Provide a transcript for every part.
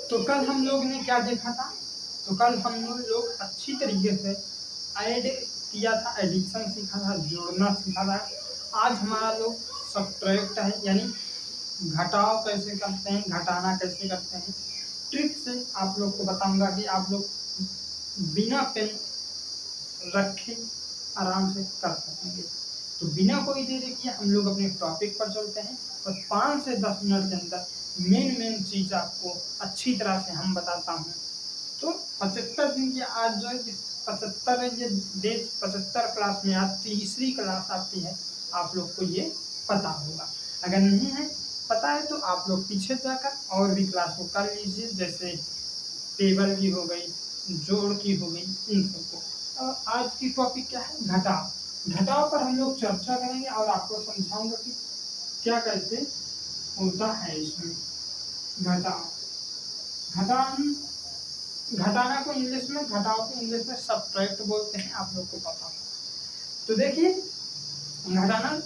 तो कल हम लोग ने क्या देखा था? तो कल हम लोग अच्छी तरीके से ऐड किया था, एडिशन सीखा था, जोड़ना सीखा था। आज हमारा लोग सब्ट्रैक्ट है, यानी घटाव कैसे करते हैं, घटाना कैसे करते हैं। ट्रिक से आप लोग को बताऊंगा कि आप लोग बिना पेन रखे आराम से कर सकेंगे। तो बिना कोई देरी किए हम लोग अपने टॉपिक पर चलते हैं और 5 से 10 मिनट के अंदर मेन चीज आपको अच्छी तरह से हम बताता हूँ। तो 75 दिन की आज जो है 75 है, ये डेट 75 क्लास में आज तीसरी क्लास आपकी है, आप लोग को ये पता होगा। अगर नहीं है पता है तो आप लोग पीछे जाकर और भी क्लास को कर लीजिए, जैसे टेबल की हो गई, जोड़ की हो गई, इन सबको। आज की टॉपिक क्या है? घटाव। घटाव पर हम लोग चर्चा करेंगे और आपको समझाऊंगा कि क्या कैसे होता है इसमें घटाव। घटान घटाना को इंग्लिश में, घटाव को इंग्लिश में सब्ट्रैक्ट बोलते हैं, आप लोग को पता है। तो देखिए, घटाना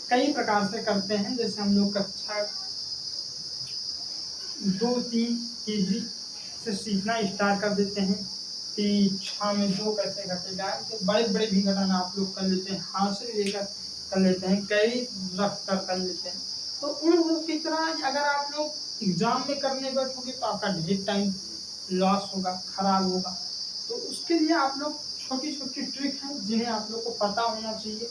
कई प्रकार से करते हैं। जैसे हम लोग कक्षा 2-3 केजी से सीखना स्टार्ट कर देते हैं कि 6 में 2 कैसे घटेगा। तो बड़े बड़े भी घटाना आप लोग कर लेते हैं, हाथ से लेकर कर लेते हैं, कई रख कर लेते हैं। तो उन लोग की तरह अगर आप लोग एग्जाम में करने बैठोगे तो आपका ढेर टाइम लॉस होगा, खराब होगा। तो उसके लिए आप लोग छोटी छोटी ट्रिक हैं जिन्हें आप लोग को पता होना चाहिए,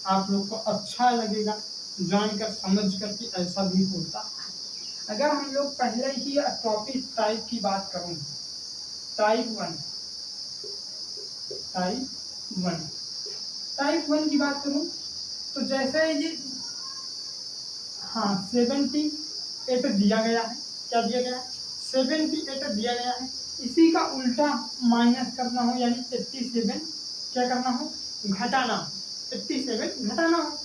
आप लोग को अच्छा लगेगा जानकर समझ कर कि ऐसा भी होता है। अगर हम लोग पहले ही टॉपिक टाइप की बात करूँ, टाइप वन की बात करूँ तो जैसे ये 78 दिया गया है। क्या दिया गया है? 78 दिया गया है। इसी का उल्टा माइनस करना हो, यानी 87 क्या करना हो? घटाना हो। 87 घटाना हो।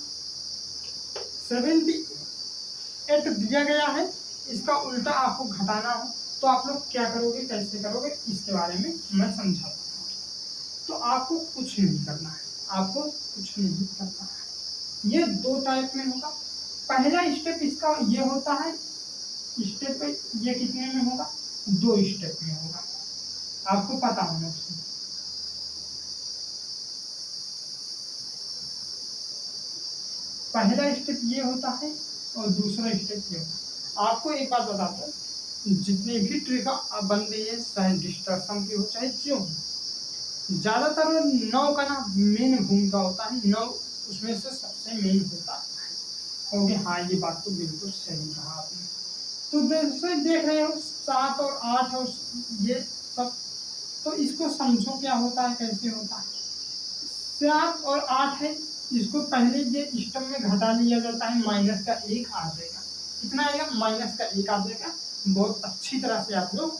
78 दिया गया है, इसका उल्टा आपको घटाना हो तो आप लोग क्या करोगे, कैसे करोगे, इसके बारे में मैं समझाता हूँ। तो आपको कुछ नहीं करना है, आपको कुछ नहीं करना है। ये 2 टाइप में होगा। पहला स्टेप इसका ये होता है, स्टेप ये कितने में होगा? 2 स्टेप में होगा, आपको पता होना चाहिए। पहला स्टेप ये होता है और दूसरा स्टेप ये होता है। आपको एक बात बताता हूँ, जितने भी ट्रिक बन रही है, चाहे डिस्ट्रक्शन की हो चाहे जो हो, ज्यादातर 9 का ना मेन भूमिका होता है। 9 उसमें से सबसे मेन होता है। क्योंकि हाँ, ये बात तो बिल्कुल सही कहा आपने। तो जैसे देख रहे हो 7 और 8 और ये सब, तो इसको समझो क्या होता है, कैसे होता है। 7 और 8 है, इसको पहले ये स्टम में घटा लिया जाता है, माइनस का 1 आ जाएगा। कितना आएगा? माइनस का 1 आ जाएगा। बहुत अच्छी तरह से आप लोग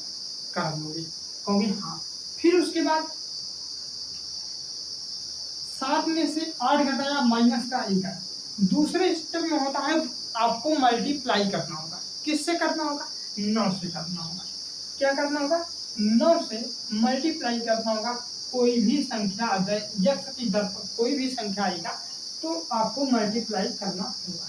कर लोगे, क्योंकि हाँ। फिर उसके बाद 7 में से 8 घटाया, माइनस का 1 आया। दूसरे स्टेप में होता है, आपको मल्टीप्लाई करना होगा। किससे करना होगा? 9 से करना होगा। क्या करना होगा? 9 से मल्टीप्लाई करना होगा। कोई भी संख्या आ जाए, यक्स की दर पर कोई भी संख्या आएगा तो आपको मल्टीप्लाई करना होगा।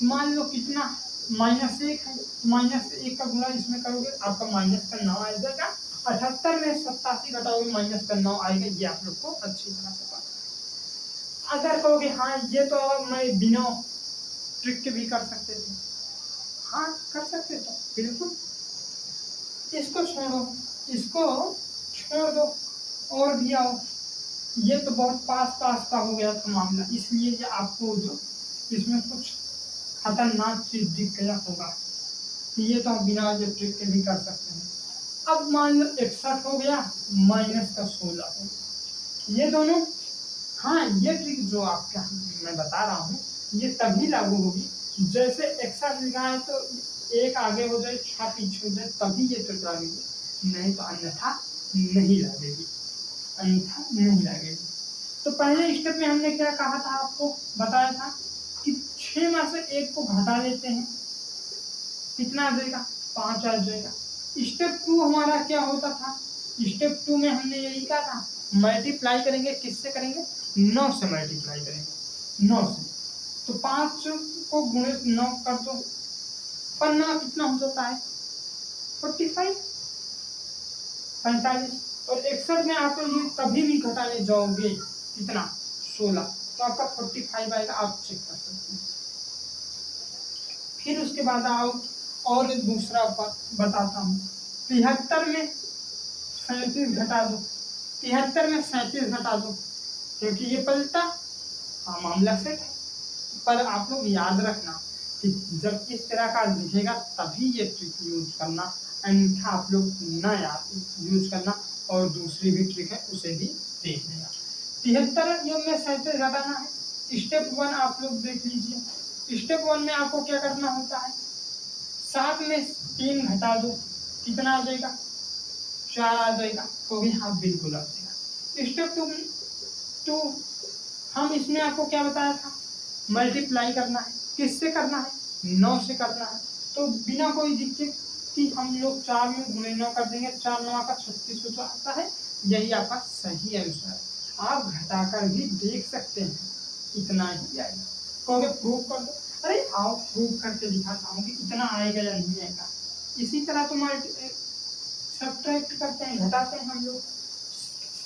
मान लो कितना? -1 है, -1 का गुणा इसमें करोगे, आपका माइनस का 9 आ जाएगा। 78 में 87 घटाओगे, माइनस का 9 आएगा। ये आप लोग को अच्छी तरह से पता। अगर कहोगे हाँ ये तो मैं बिना ट्रिक के भी कर सकते थे, हाँ कर सकते थे बिल्कुल। इसको छोड़ो, इसको छोड़ दो और भी आओ। ये तो बहुत पास का हो गया था मामला, इसलिए ये आपको जो इसमें कुछ खतरनाक चीज दिख गया होगा। ये तो आप बिना जो ट्रिक के भी कर सकते हैं। अब मान लो 61 हो गया, माइनस का 16 हो गया। ये दोनों, हाँ ये ट्रिक जो आपका मैं बता रहा हूँ, ये तभी लागू होगी जैसे 61 लिखा है तो 1 आगे हो जाए, 6 पीछे हो जाए, तभी ये ट्रिक लगेगी, नहीं तो अन्यथा नहीं लगेगी, अन्यथा नहीं लगेगी। तो पहले स्टेप में हमने क्या कहा था, आपको बताया था कि 6 में से 1 को घटा लेते हैं, कितना आ जाएगा? 5 आ जाएगा। स्टेप 2 हमारा क्या होता था? स्टेप 2 में हमने यही कहा था, मल्टीप्लाई करेंगे, किससे करेंगे? 9 से मल्टीप्लाई करेंगे, 9 से। तो 5 को गुणित 9 कर दो, 15 कितना हो जाता है? 45, 45 और 61 में आप लोग ये कभी भी घटाने जाओगे कितना 16, तो आपका 45 आएगा, आप चेक कर सकते हैं। फिर उसके बाद आओ और दूसरा बताता हूँ। 73 में 37 घटा दो, 73 में 37 घटा दो, क्योंकि ये पलटा, हाँ मामला सेट है। पर आप लोग याद रखना कि जब इस तरह का दिखेगा तभी ये ट्रिक यूज करना, अन्यथा आप लोग ना याद यूज करना। और दूसरी भी ट्रिक है उसे भी देख लेना। 73 योग में 37 घटाना है। स्टेप 1 आप लोग देख लीजिए। स्टेप 1 में आपको क्या करना होता है, 7 में 3 घटा दो, कितना आ जाएगा 4 आ जाएगा, तो भी हाँ बिल्कुल आ जाएगा। स्टेप 2 हम इसमें आपको क्या बताया था, मल्टीप्लाई करना है। किससे करना है, 9 से करना है। तो बिना कोई दिक्कत कि हम लोग 4 में गुणे 9 कर देंगे, 4 9 का 36 हो जाता है। यही आपका सही आंसर है। आप घटाकर भी देख सकते हैं, इतना ही आएगा। कहोगे प्रूव कर दो, अरे आओ प्रूव करके दिखाता हूँ कि इतना आएगा या नहीं आएगा। इसी तरह तो सब्ट्रैक्ट करते हैं, घटाते हैं हम लोग।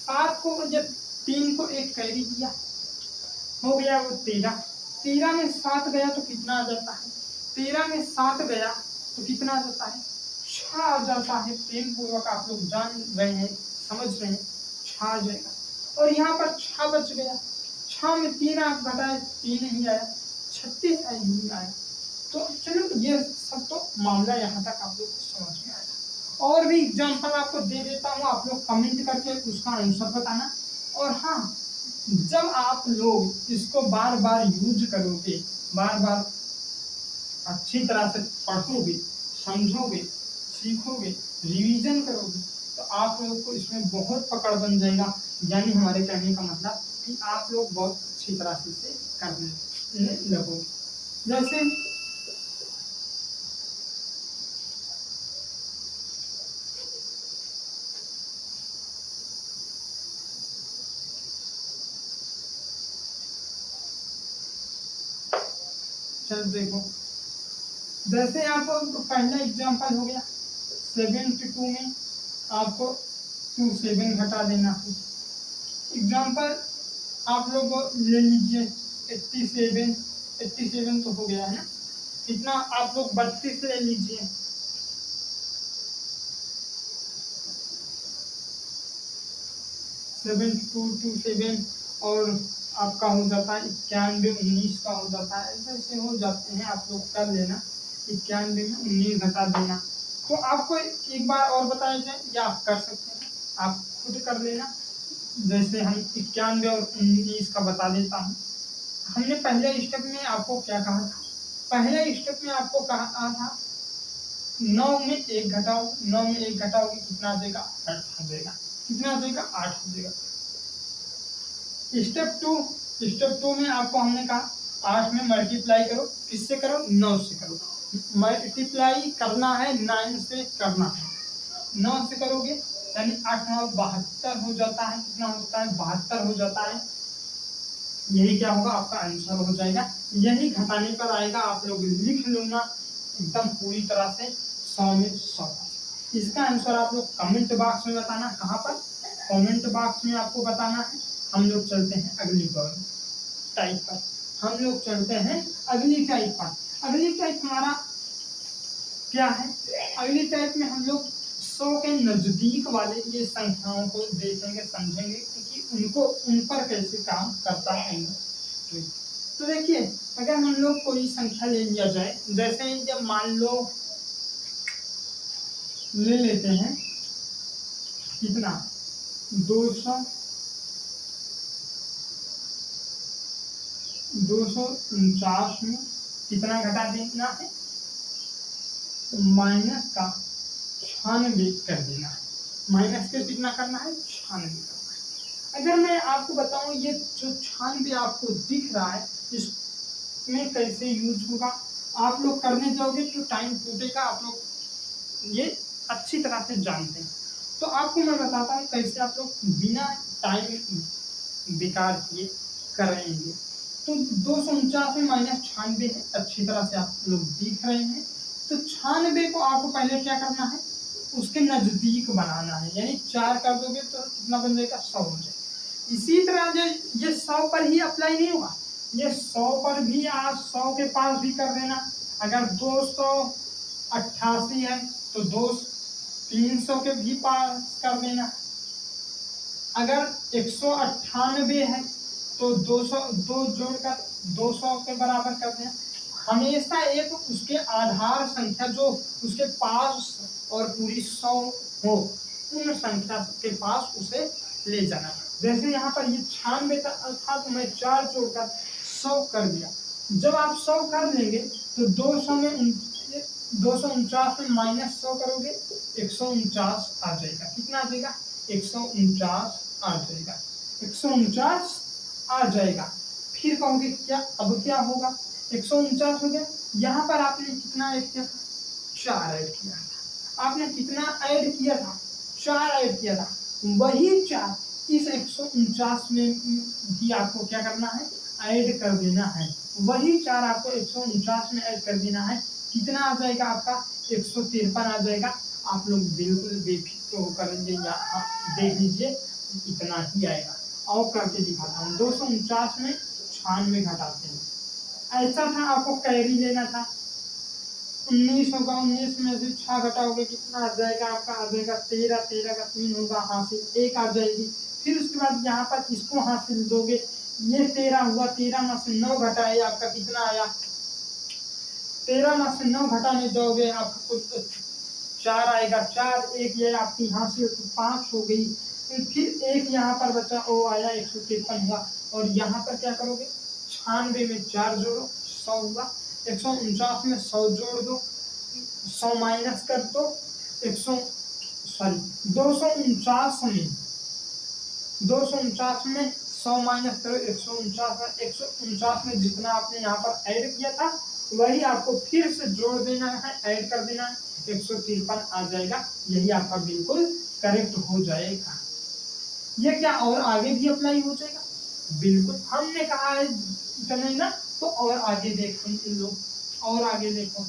7 को जब 3 को 1 कैरी दिया, हो गया वो 13। 13 में 7 गया तो कितना आ जाता है, 13 में 7 गया तो कितना आ जाता है 6 आ जाता है। प्रेम पूर्वक आप लोग जान रहे हैं, समझ रहे हैं, 6 आ जाएगा। और यहाँ पर 6 बच गया, 6 में 3 आप घटाए, 3 ही आया, 36 नहीं आया। तो चलो ये सब तो मामला यहाँ तक आप लोग को समझ में आया। और भी एग्जाम्पल आपको दे देता हूँ, आप लोग कमेंट करके उसका आंसर बताना। और हाँ, जब आप लोग इसको बार बार यूज करोगे, बार बार अच्छी तरह से पढ़ोगे, समझोगे, सीखोगे, रिवीजन करोगे, तो आप लोगों को इसमें बहुत पकड़ बन जाएगा। यानी हमारे कहने का मतलब कि आप लोग बहुत अच्छी तरह से इसे करने लगोगे। जैसे चल देखो, जैसे आपको पहला एग्जांपल हो गया 72 में आपको 2 7 घटा देना है। एग्जांपल आप लोग ले लीजिए 87 तो हो गया है ना, कितना आप लोग 32 ले लीजिए। 72 2 7 और आपका हो जाता है 91 19 का हो जाता है। ऐसे ऐसे हो जाते हैं, आप लोग कर लेना। 91 में 19 घटा देना। तो आपको एक बार और बताया जाए या आप कर सकते हैं, आप खुद कर लेना। जैसे हम 91 और 19 का बता देता हूँ। हमने पहले स्टेप में आपको क्या कहा था, पहले स्टेप में आपको कहा था 9 में 1 घटाओ, 9 में 1 घटाओगे कितना आ जाएगा 8 आ जाएगा, कितना आ जाएगा 8 आ जाएगा। स्टेप 2 में आपको हमने कहा 8 में मल्टीप्लाई करो, किससे करो 9 से करो। मल्टीप्लाई करना है 9 से करना है, 9 से करोगे यानी 8 9 72 हो जाता है। कितना होता है 72 हो जाता है। यही क्या होगा आपका आंसर हो जाएगा। यही घटाने पर आएगा, आप लोग लिख लेना एकदम पूरी तरह से 100 में 100। इसका आंसर आप लोग कमेंट बॉक्स में बताना, कहाँ पर कमेंट बॉक्स में आपको बताना है। हम लोग चलते हैं अगली टाइप पर, हम लोग चलते हैं अगली टाइप पर। अगली टाइप हमारा क्या है, अगली टाइप में हम लोग 100 के नजदीक वाले ये संख्याओं को देखेंगे, समझेंगे क्योंकि उनको उन पर कैसे काम करता है। तो देखिए, अगर हम लोग कोई संख्या ले लिया जाए, जैसे जब मान लो ले लेते हैं कितना 249 में कितना घटा देना है, माइनस का 96 कर देना है। माइनस के कितना करना है 96 करना है। अगर मैं आपको बताऊं ये जो 96 आपको दिख रहा है इसमें कैसे यूज होगा, आप लोग करने जाओगे तो टाइम टूटेगा, आप लोग ये अच्छी तरह से जानते हैं। तो आपको मैं बताता हूँ कैसे आप लोग बिना टाइम बेकार किए करेंगे। तो 249 में माइनस 96 है, अच्छी तरह से आप लोग दिख रहे हैं। तो 96 को आपको पहले क्या करना है उसके नजदीक बनाना है, यानी 4 कर दोगे तो कितना बन जाएगा 100 हो जाएगा। इसी तरह ये 100 पर ही अप्लाई नहीं होगा, ये 100 पर भी आप 100 के पास भी कर देना। अगर 288 है तो 300 के भी पास कर देना। अगर 198 है तो 200 दो जोड़कर 200 के बराबर कर देना। हमेशा एक उसके आधार संख्या जो उसके पास और पूरी 100 हो, उन संख्या के पास उसे ले जाना। जैसे यहाँ पर ये 96 था तो मैं 4 जोड़कर 100 कर दिया। जब आप 100 कर लेंगे तो 249 में माइनस 100 करोगे 149 आ जाएगा। कितना आ जाएगा 149 आ जाएगा, 149 आ जाएगा। फिर कहोगे क्या अब क्या होगा, 149 हो गया। यहाँ पर आपने कितना ऐड किया था 4 ऐड किया था। आपने कितना ऐड किया था 4 ऐड किया था। वही 4 इस 149 में भी आपको क्या करना है ऐड कर देना है। वही 4 आपको 149 में ऐड कर देना है। कितना आ जाएगा आपका 153 आ जाएगा। आप लोग बिल्कुल बेफिक्र होकर देख लीजिए इतना ही आएगा। और करके दिखाता हूँ 249 में 96 घटाते हैं। ऐसा था आपको कैरी लेना था। 19 होगा, 19 में से 6 घटाओगे कितना आ जाएगा आपका आ जाएगा 13, 13 का 3 होगा हासिल 1 आ जाएगी। फिर उसके बाद यहाँ पर इसको हासिल दोगे, ये 13 हुआ, 13 में से 9 घटाए आपका कितना आया 13 में से 9 घटाने जाओगे आपको 4 आएगा। 4 1 ये आपकी हासिल तो 5 हो गई। फिर एक यहाँ पर बचा वो आया 153 हुआ। और यहाँ पर क्या करोगे 96 में 4 जोड़ो 100 हुआ। 149 में 100 जोड़ दो, 100 माइनस कर दो 249 में 249 में 100 माइनस करो 149 में 149 में जितना आपने यहाँ पर ऐड किया था वही आपको फिर से जोड़ देना है, ऐड कर देना है, 153 आ जाएगा। यही आपका बिल्कुल करेक्ट हो जाएगा। ये क्या और आगे भी अप्लाई हो जाएगा, बिल्कुल हमने कहा है इतना ही ना। तो और आगे देखो इन लोग, और आगे देखो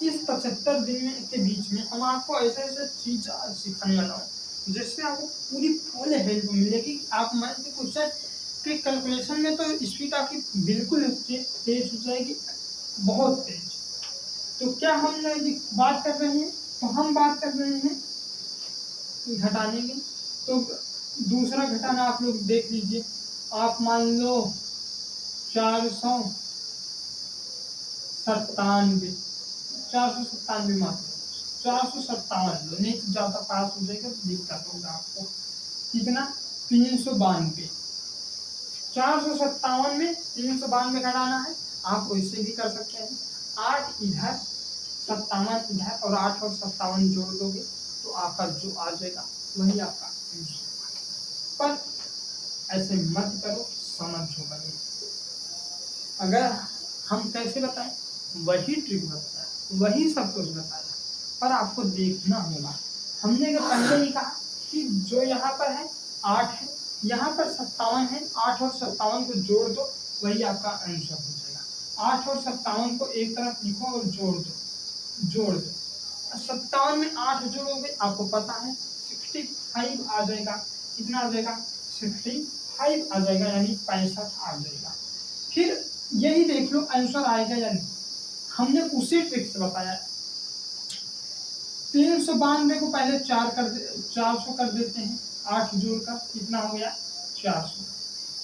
इस 75 दिन में के बीच में हम आपको ऐसे ऐसे चीज सिखाने वाला हूँ जिससे आपको पूरी फुल हेल्प मिलेगी। आप मान के क्वेश्चन के कैलकुलेशन में तो स्पीड आपकी बिल्कुल तेज हो जाएगी, बहुत तेज। तो क्या हम बात कर रहे हैं, तो हम बात कर रहे हैं घटाने की। तो दूसरा घटाना आप लोग देख लीजिए। आप मान लो 497 मात्र 457 लो, नहीं तो ज्यादा पास हो जाएगा तो दिक्कत होगा आपको। कितना 392, 457 में 392 घटाना है। आप वैसे भी कर सकते हैं 8 इधर 57 इधर और 8 और 57 जोड़ दोगे तो आपका जो आ जाएगा वही आपका पर ऐसे मत करो, समझ होगा। अगर हम कैसे बताएं वही ट्रिक बताया, वही सब कुछ बताया, पर आपको देखना होगा। हमने पहले ही कहा कि जो यहाँ पर है 8 है, यहाँ पर 57 है, 8 और 57 को जोड़ दो वही आपका आंसर हो जाएगा। 8 और 57 को एक तरफ लिखो और जोड़ दो 57 में 8 जोड़ोगे आपको पता है 65 आ जाएगा। कितना आ जाएगा 65 आ जाएगा, यानी 65 आ जाएगा। फिर यही देख लो आंसर आएगा या नहीं। हमने उसी ट्रिक से बताया 392 को पहले 400 कर देते हैं, 8 जोड़कर कितना हो गया 400।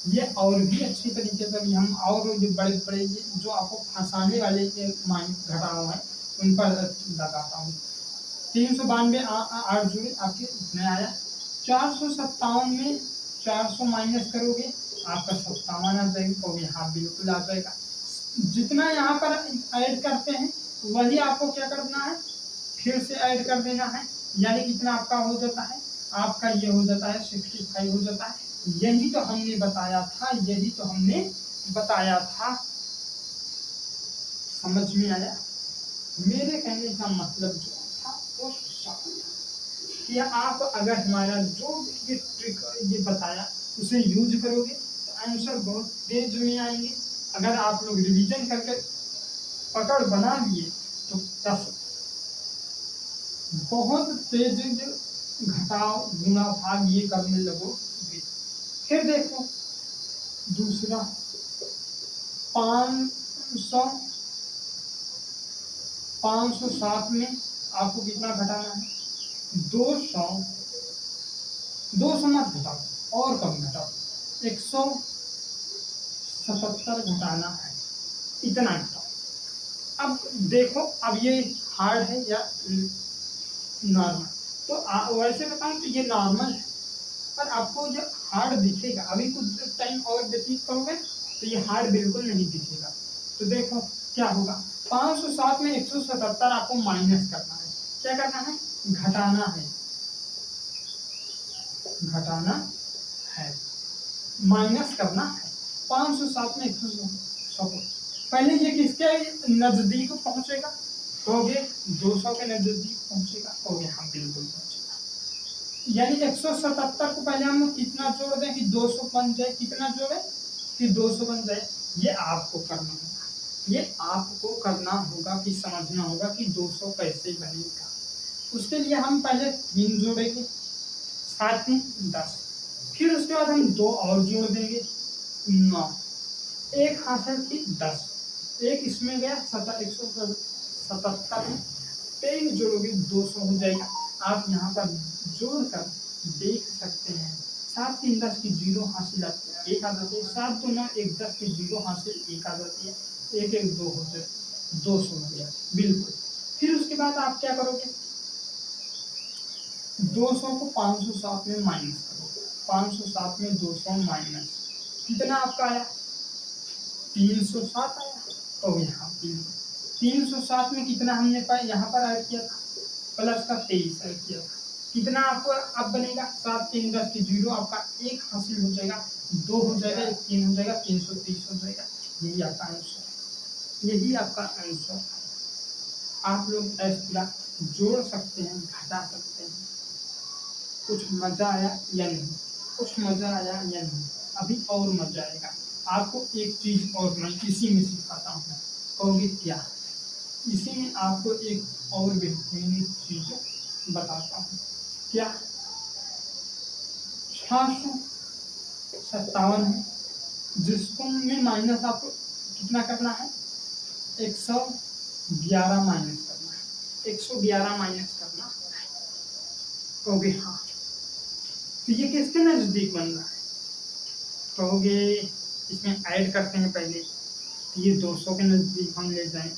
ये और भी अच्छी तरीके से हम और जो बड़े बड़े जो आपको फंसाने वाले घटाओ है उन पर लगाता हूँ। 392 8 जोड़े आपके इतने आया। 457 में 400 माइनस करोगे आपका 57 आ जाएगा, तो यहाँ बिल्कुल आ जाएगा। जितना यहाँ पर ऐड करते हैं वही आपको क्या करना है फिर से ऐड कर देना है, यानी कितना आपका हो जाता है आपका ये हो जाता है 65 हो जाता है। यही तो हमने बताया था, यही तो हमने बताया था। समझ में आया मेरे कहने का मतलब जो था वो कि आप अगर हमारा जो ये ट्रिक ये बताया उसे यूज करोगे तो आंसर बहुत तेज में आएंगे। अगर आप लोग रिवीजन करके पकड़ बना लिए तो 10 बहुत तेज घटाव गुणा भाग ये करने लगोगे। फिर देखो दूसरा 500 507 में आपको कितना घटाना है? 200 200 मत घटाओ और कम घटाओ, 177 घटाना है, इतना घटाओ। अब देखो अब ये हार्ड है या नॉर्मल, तो वैसे बताऊं तो ये नॉर्मल है, पर आपको जो हार्ड दिखेगा अभी कुछ टाइम और व्यतीत करोगे तो ये हार्ड बिल्कुल नहीं दिखेगा। तो देखो क्या होगा, 507 में 177 आपको माइनस करना है। क्या करना है? घटाना है, घटाना है, माइनस करना है। 507 में 177 पहले ये किसके नजदीक पहुंचेगा? कहोगे 200 के नजदीक पहुंचेगा, कहोगे हाँ बिल्कुल पहुंचेगा। यानी 177 को पहले हम कितना जोड़ दें कि 200 बन जाए, कितना जोड़े कि 200 बन जाए। ये आपको करना होगा, ये आपको करना होगा कि समझना होगा कि 200 कैसे बनेगा। उसके लिए हम पहले 3 जोड़ेंगे, साथ में 10, फिर उसके बाद हम 2 और जोड़ देंगे 9, एक हासिल की 10, एक इसमें गया 177 में 23 जोड़ोगे 200 हो जाएगा। आप यहाँ पर जोड़कर देख सकते हैं, 7 3 10 की 0 हासिल एक आ जाती है, 7 2 9 1 10 की 0 हासिल एक आ जाती है, 1 1 2 हो जाए 200 हो गया बिल्कुल। फिर उसके बाद आप क्या करोगे? 200 को 507 में माइनस करो, 507 में 200 माइनस, कितना आपका आया? 307 आया। तो यहाँ 307 में कितना हमने पाया यहाँ पर ऐड किया था? प्लस का 23 ऐड किया था। कितना आपको अब बनेगा? 7 3 10 की 0 आपका एक हासिल हो जाएगा, 2 हो जाएगा, 1 3 हो जाएगा, 330 हो जाएगा। यही आपका आंसर है, यही आपका आंसर है। आप लोग ऐसा जोड़ सकते हैं, घटा सकते हैं। कुछ मजा आया या नहीं? कुछ मजा आया या नहीं? अभी और मजा आएगा। आपको एक चीज और मैं इसी में सिखाता हूँ, कहोगे क्या? इसी में आपको एक और बेहतरीन चीज बताता हूँ। क्या? 657 है, जिसको में माइनस आपको कितना करना है? 111 माइनस करना है, 111 माइनस करना है। कहोगे हाँ, तो ये किसके नजदीक बन रहा है? कहोगे इसमें ऐड करते हैं पहले, तो ये 200 के नजदीक हम ले जाएं।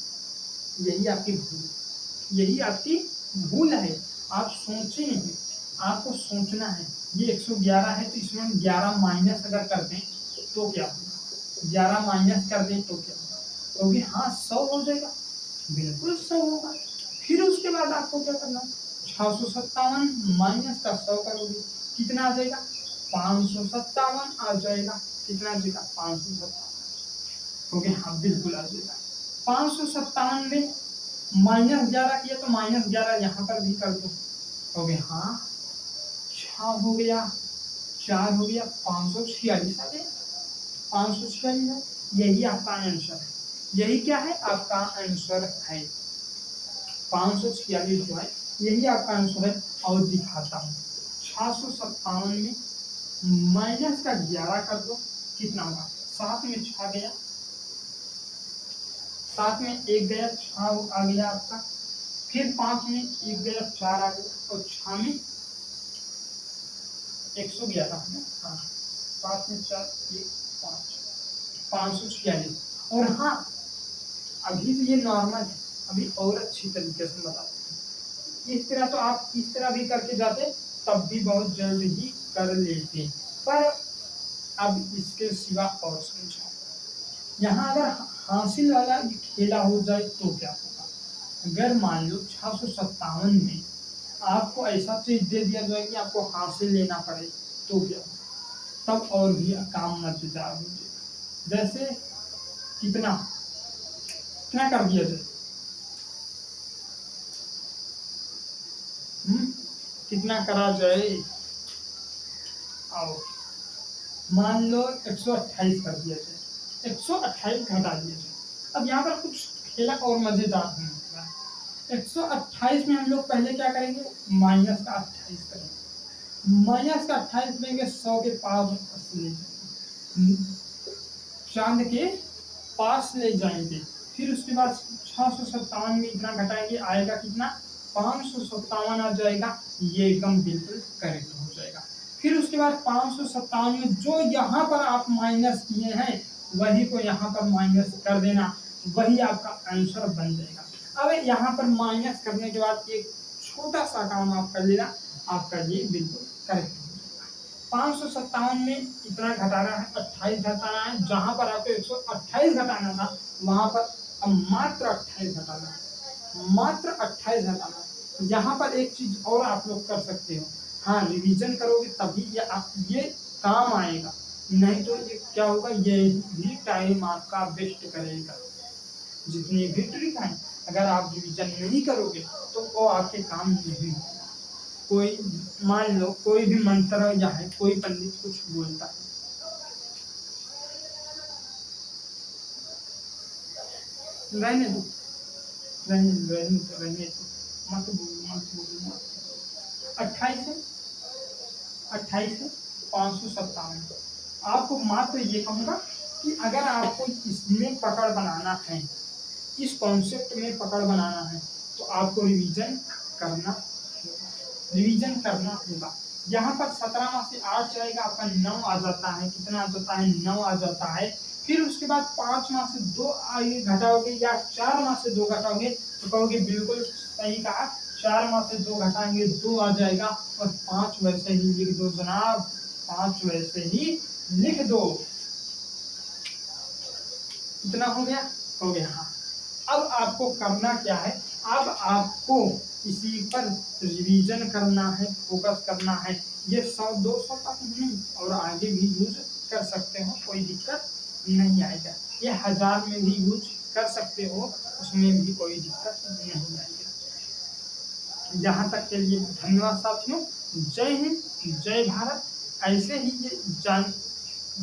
यही आपकी भूल, यही आपकी भूल है। आप सोचे नहीं, आपको सोचना है। ये 111 है तो इसमें हम 11 माइनस अगर कर दें तो क्या होगा? 11 माइनस कर दें तो क्या होगा? क्योंकि हाँ 100 हो जाएगा, बिल्कुल 100 होगा। फिर उसके बाद आपको क्या करना? 657 माइनस का 100 करोगे, कितना आ जाएगा? 557 आ जाएगा। कितना आ जाएगा? 557। क्योंकि हाँ बिल्कुल आ जाएगा। 557 में -11 किया तो -11 यहाँ पर भी कर दो, हो गया हाँ 6 हो गया, 4 हो गया, 546 आ गया, 546 है। यही आपका आंसर है, यही क्या है? आपका आंसर है 546 जो है, यही आपका आंसर है। और दिखाता हूँ, 657 में माइनस का 11 कर दो, कितना होगा? 7 में 6 गया, 7 में 1 गया, 6 आ गया आपका। फिर 5 में 1 गया, 4 आ गया, और 6 में 111 है। हाँ 7 में 4 1 5 546। और हाँ अभी तो ये नॉर्मल है, अभी और अच्छी तरीके से बताते हैं। इस तरह तो आप इस तरह भी करके जाते तब भी बहुत जल्द ही कर लेते, पर अब इसके सिवा और समझो। यहाँ अगर हासिल वाला खेला हो जाए तो क्या होगा? अगर मान लो 657 में आपको ऐसा चीज दे दिया जाए कि आपको हासिल लेना पड़े तो क्या होगा? तब और भी काम मजेदार हो जाएगा। जैसे कितना क्या कर दिया जाए? कितना करा जाए? आओ मान लो 128 कर दिया जाए, 128 घटा दिया जाए। अब यहाँ पर कुछ खेला और मजेदार होने वाला है। 128 में हम लोग पहले क्या करेंगे, माइनस का 28 करेंगे। माइनस का 28 लेंगे, 100 के पास ले जाएंगे, चांद के पास ले जाएंगे। फिर उसके बाद 657 में इतना घटाएंगे, आएगा कितना, 557 आ जाएगा। ये एकदम बिल्कुल करेक्ट हो जाएगा। फिर उसके बाद 557 में जो यहाँ पर आप माइनस किए हैं वही को यहाँ पर माइनस कर देना, वही आपका आंसर बन जाएगा। अब यहाँ पर माइनस करने के बाद एक छोटा सा काम आप कर लेना, आपका ये बिल्कुल करेक्ट हो जाएगा। 557 में इतना घटाना है, 28 घटाना है। जहां पर आपको 128 घटाना था वहां पर अब मात्र 28 घटाना है, मात्र 28 घटाना है। यहाँ पर एक चीज और आप लोग कर सकते हो, हाँ रिवीजन करोगे तभी ये काम आएगा, नहीं तो ये क्या होगा, ये भी टाइम आपका वेस्ट करेगा। जितनी भी ट्रिक है अगर आप रिवीजन नहीं करोगे तो वो आपके काम नहीं होगा। कोई मान लो कोई भी मंत्र या है, कोई पंडित कुछ बोलता है, रहने दो, रहने दो, मत बोलो। 28 है, 28 है, 557। आपको मात्र ये कहूँगा कि अगर आपको इसमें पकड़ बनाना है, इस कॉन्सेप्ट में पकड़ बनाना है, तो आपको रिवीजन करना होगा, रिवीजन करना होगा। यहाँ पर 17 में से 8 जाएगा, आपका 9 आ जाता है। कितना आ जाता है, 9 आ जाता है। फिर उसके बाद 5 में से 2 आगे घटाओगे या 4 में से 2 घटाओगे तो कहोगे बिल्कुल सही कहा, 4 में से 2 घटाएंगे 2 आ जाएगा, और 5 वैसे ही लिख दो जनाब, 5 वैसे ही लिख दो। इतना हो गया, हो गया। हाँ, अब आपको करना क्या है, अब आपको इसी पर रिवीजन करना है, फोकस करना है। ये 100-200 तक नहीं और आगे भी यूज कर सकते हो, कोई दिक्कत नहीं आएगा। ये 1000 में भी यूज कर सकते हो, उसमें भी कोई दिक्कत नहीं आएगा। यहाँ तक के लिए धन्यवाद साथियों। जय हिंद, जय भारत। ऐसे ही ये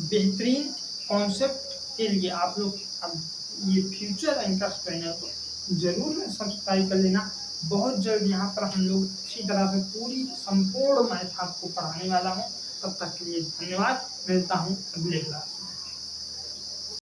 बेहतरीन कॉन्सेप्ट के लिए आप लोग अब ये फ्यूचर एंकर चैनल को जरूर सब्सक्राइब कर लेना। बहुत जल्द यहाँ पर हम लोग अच्छी तरह से पूरी संपूर्ण मैथ आपको पढ़ाने वाला हूँ। तब तक के लिए धन्यवाद, मिलता हूँ अगले क्लास।